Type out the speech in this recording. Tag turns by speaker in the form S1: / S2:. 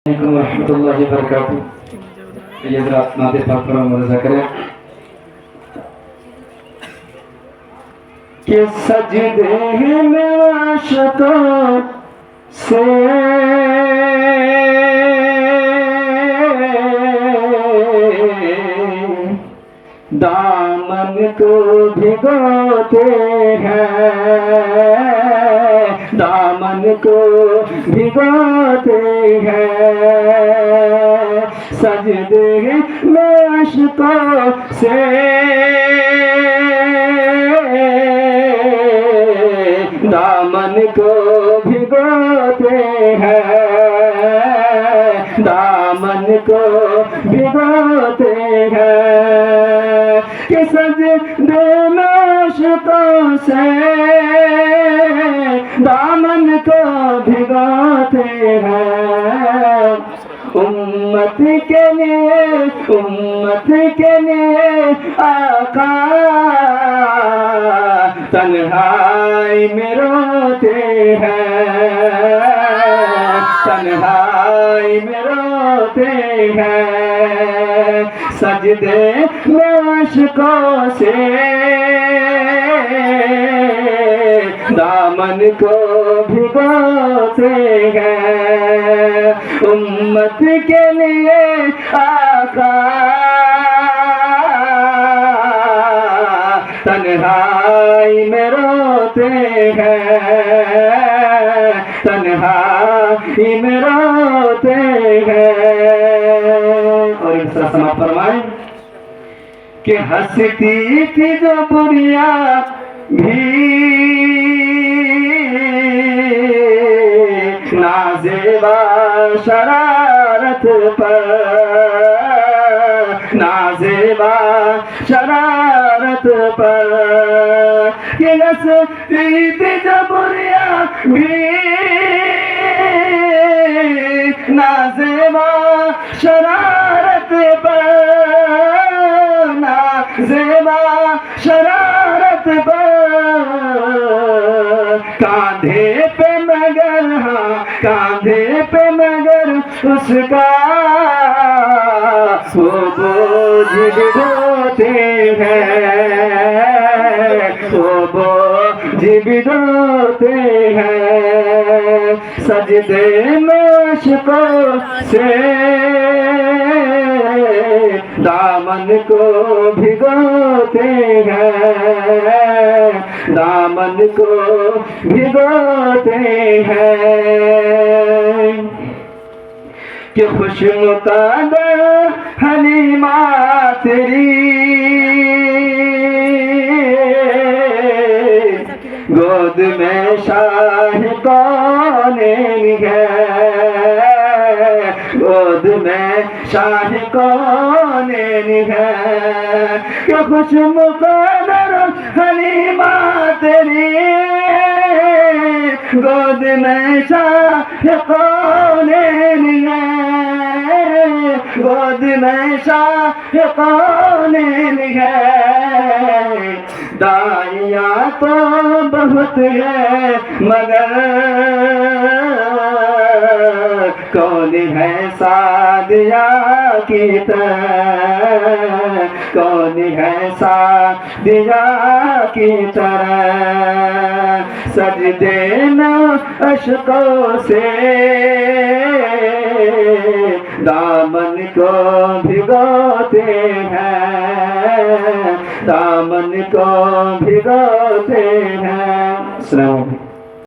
S1: Assalamualaikum warahmatullahi wabarakatuh. ये रात नाते पाक पर मर्ज़ा करे कि सजदे में आशिकों से दामन को भिगोते हैं, दामन को भिगोते हैं, सजदे में अश्कों से दामन को भिगोते हैं, दामन को भिगोते हैं कि सजदे में अश्कों से दामन को भिगोते हैं। उम्मत के लिए आका तन्हाई में रोते हैं, तन्हाई में रोते हैं, सजदे में अश्कों से दामन को भिगोते हैं। उम्मत के लिए आका तन्हाई में रोते हैं, तन्हाई में रोते हैं। और एक समाप्त फरमाएं कि हंसती थी जो बुढ़िया भी नाज़ेबा शरारत पर, नाज़ेबा शरारत पर कि हंसती थी जो बुढ़िया भी नाज़ेबा शरारत पर, नाज़ेबा शरारत पर कांधे पे मगर, हाँ कांधे पे मगर उसका वो बोझ ढोते हैं, वो बोझ ढोते हैं, सजदे में अश्कों से दामन को भिगोते हैं, दामन को भिगोते हैं कि खुशमुक़ादर हलीमा तेरी गोद में शाह कौनैन है, गोद में शाह कौनैन है कि खुशमुक़ादर हलीमा तेरी गोद में शाह कौनैन है, गोद में शाह कौनैन है। दाइया तो बहुत है मगर कौन है सादिया की तरह, कौन है सादिया की तरह, सजदे में अश्कों से दामन को भिगोते हैं, दामन को भिगोते हैं। अस्सलाम वालेकुम।